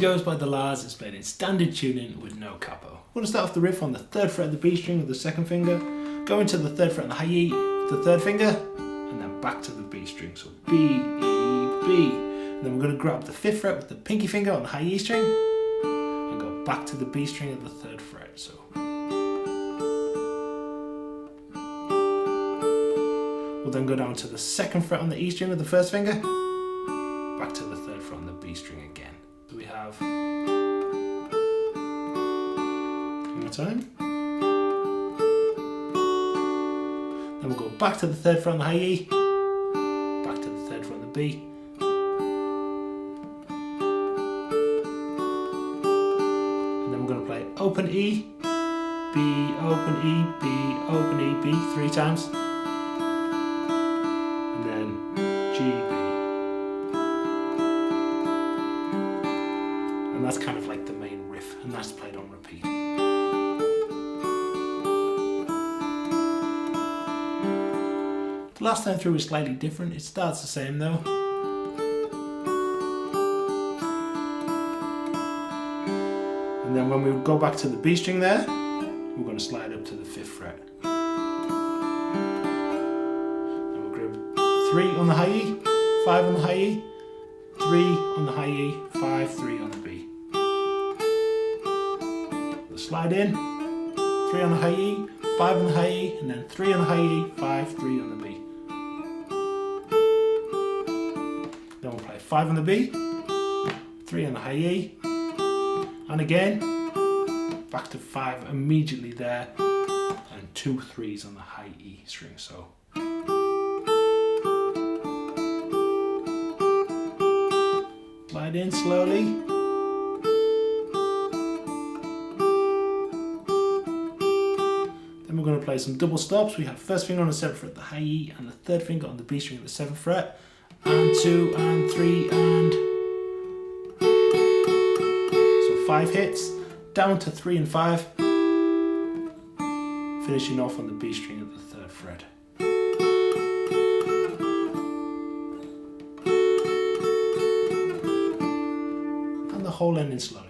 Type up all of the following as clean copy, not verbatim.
She Goes by the Lars is played in standard tuning with no capo. We're going to start off the riff on the 3rd fret of the B string with the 2nd finger, go into the 3rd fret on the high E with the 3rd finger, and then back to the B string. So B, E, B. And then we're going to grab the 5th fret with the pinky finger on the high E string, and go back to the B string of the 3rd fret. So we'll then go down to the 2nd fret on the E string with the 1st finger, back to the 3rd fret on the B string again. So we have one more time. Then we'll go back to the 3rd fret on the high E, back to the 3rd fret on the B, and then we're going to play open E, B, open E, B, open E, B 3 times, and then G, B. And that's kind of like the main riff, and that's played on repeat. The last time through is slightly different. It starts the same though. And then when we go back to the B string there, we're going to slide up to the 5th fret. And we'll grab 3 on the high E, 5 on the high E, 3 on the high E, 5, 3 on the B. We'll slide in, 3 on the high E, 5 on the high E, and then 3 on the high E, 5, 3 on the B. Then we'll play 5 on the B, 3 on the high E, and again, back to 5 immediately there, and 2 3s on the high E string. So slide in slowly. Then we're going to play some double stops. We have 1st finger on the 7th fret, the high E, and the 3rd finger on the B string at the 7th fret, and 2 and 3 and so 5 hits, down to 3 and 5, finishing off on the B string at the 3rd fret. And the whole ending slowly.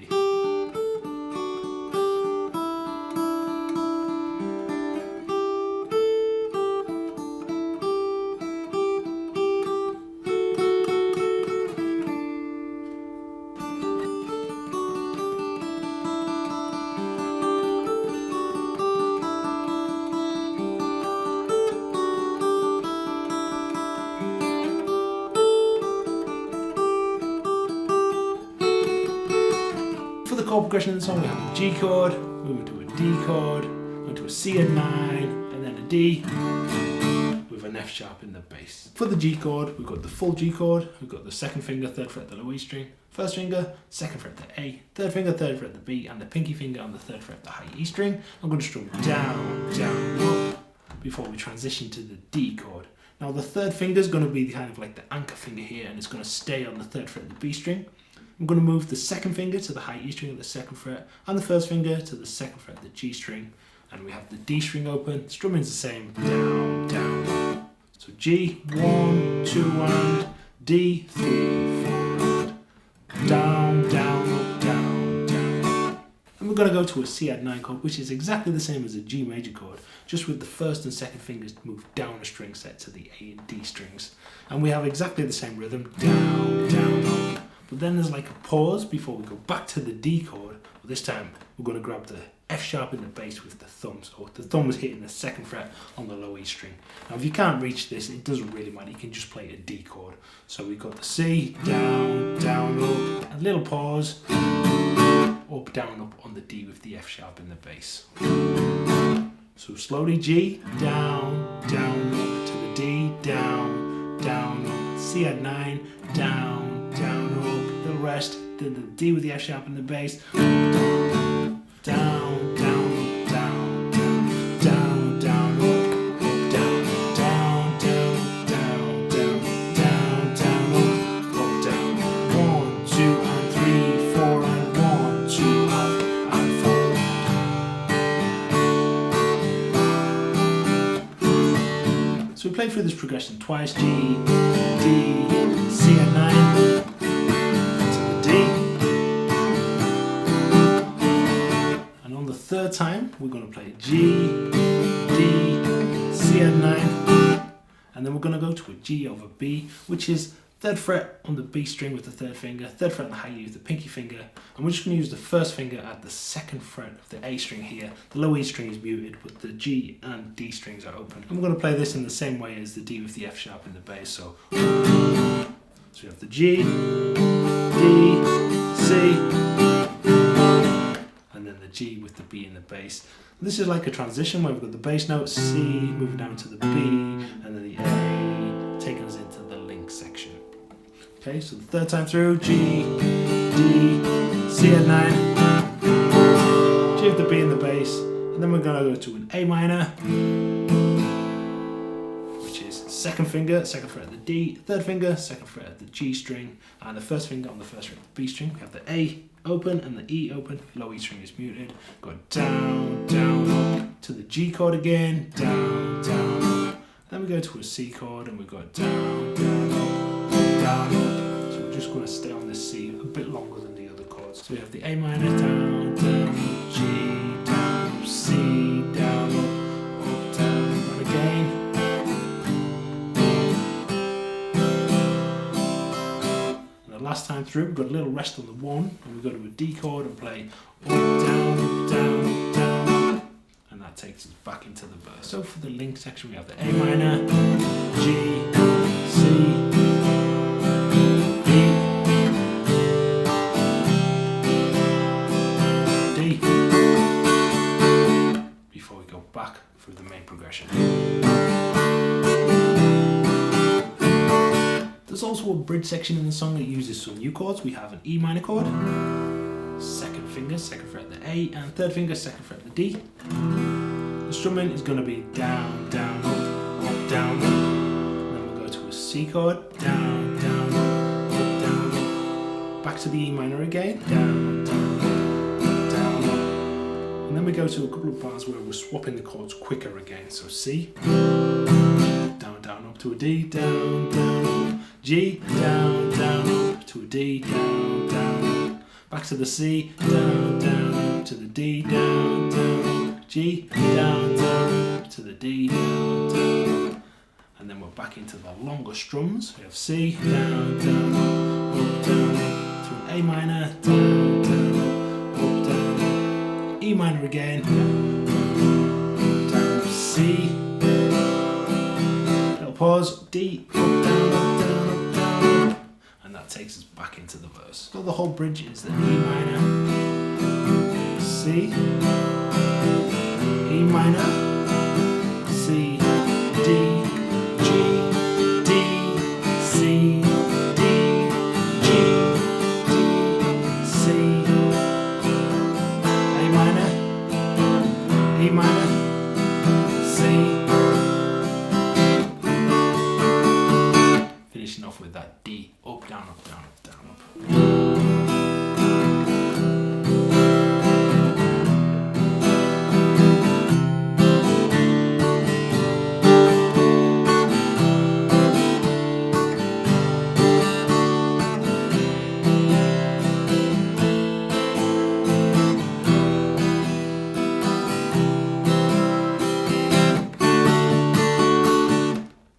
For the chord progression of the song, we have a G chord, moving to a D chord, going to a C at 9, and then a D with an F sharp in the bass. For the G chord, we've got the full G chord, we've got the 2nd finger, 3rd fret, the low E string, 1st finger, 2nd fret, the A, 3rd finger, 3rd fret, the B, and the pinky finger on the 3rd fret, the high E string. I'm going to strum down, down, up before we transition to the D chord. Now the 3rd finger is going to be kind of like the anchor finger here, and it's going to stay on the 3rd fret of the B string. I'm going to move the 2nd finger to the high E string of the 2nd fret, and the 1st finger to the 2nd fret of the G string, and we have the D string open. Strumming's the same, down, down, up. So G, 1, 2, and D, 3, 4, and down, down, up, down, down. And we're going to go to a C add 9 chord, which is exactly the same as a G major chord, just with the 1st and 2nd fingers move down a string set to the A and D strings. And we have exactly the same rhythm, down, down, up. But then there's like a pause before we go back to the D chord. But this time we're going to grab the F sharp in the bass with the thumb. So the thumb is hitting the 2nd fret on the low E string. Now if you can't reach this, it doesn't really matter. You can just play a D chord. So we've got the C, down, down, up, a little pause, up, down, up on the D with the F sharp in the bass. So slowly G, down, down, up to the D, down, down, up, C add 9, down, down, up, the rest, then the D with the F sharp in the bass, down, down, down, down, down, down, up, down, down, down, down, down, down, down, up, down, 1, 2, and 3, 4, and 1, 2, up, and 4. So we play through this progression twice, G, D, C at 9, to the D, third time, we're going to play G, D, C add 9, and then we're going to go to a G over B, which is 3rd fret on the B string with the 3rd finger, 3rd fret on the high E with the pinky finger, and we're just going to use the 1st finger at the 2nd fret of the A string here. The low E string is muted, but the G and D strings are open. And we're going to play this in the same way as the D with the F sharp in the bass. So we have the G, D, C, and then the G with the B in the bass. And this is like a transition where we've got the bass note C moving down to the B, and then the A taking us into the link section. Okay, so the 3rd time through, G, D, C add 9, G with the B in the bass, and then we're going to go to an A minor, which is 2nd finger, 2nd fret at the D, 3rd finger, 2nd fret at the G string, and the 1st finger on the 1st fret of the B string. We have the A open and the E open, low E string is muted. Go down, down, up to the G chord again, down, down, up. Then we go to a C chord and we go down, down, up, down, up. So we're just going to stay on this C a bit longer than the other chords. So we have the A minor, down, down, G, down, C, down, up, down, and again. Last time through, we've got a little rest on the 1, and we go to a D chord and play up, down, down, down, and that takes us back into the verse. So for the link section, we have the A minor, G, C, D, before we go back through the main progression. There's also a bridge section in the song that uses some new chords. We have an E minor chord, 2nd finger, 2nd fret at the A, and 3rd finger, 2nd fret at the D. The strumming is going to be down, down, up, down, up. And then we'll go to a C chord, down, down, up, down, up. Back to the E minor again, down, down, up, down, up. And then we go to a couple of bars where we're swapping the chords quicker again. So C, down, down, up to a D, down, down, up. G, down, down, up to a D, down, down, up. Back to the C, down, down, up to the D, down, down, up. G, down, down, up to the D, down, down, up. And then we're back into the longer strums. We have C, down, down, up, down, up, to an A minor, down, down, up, down, up. E minor again, down, down, C, little pause, D, up, down, up, down, and that takes us back into the verse. So the whole bridge is the E minor, C, E minor,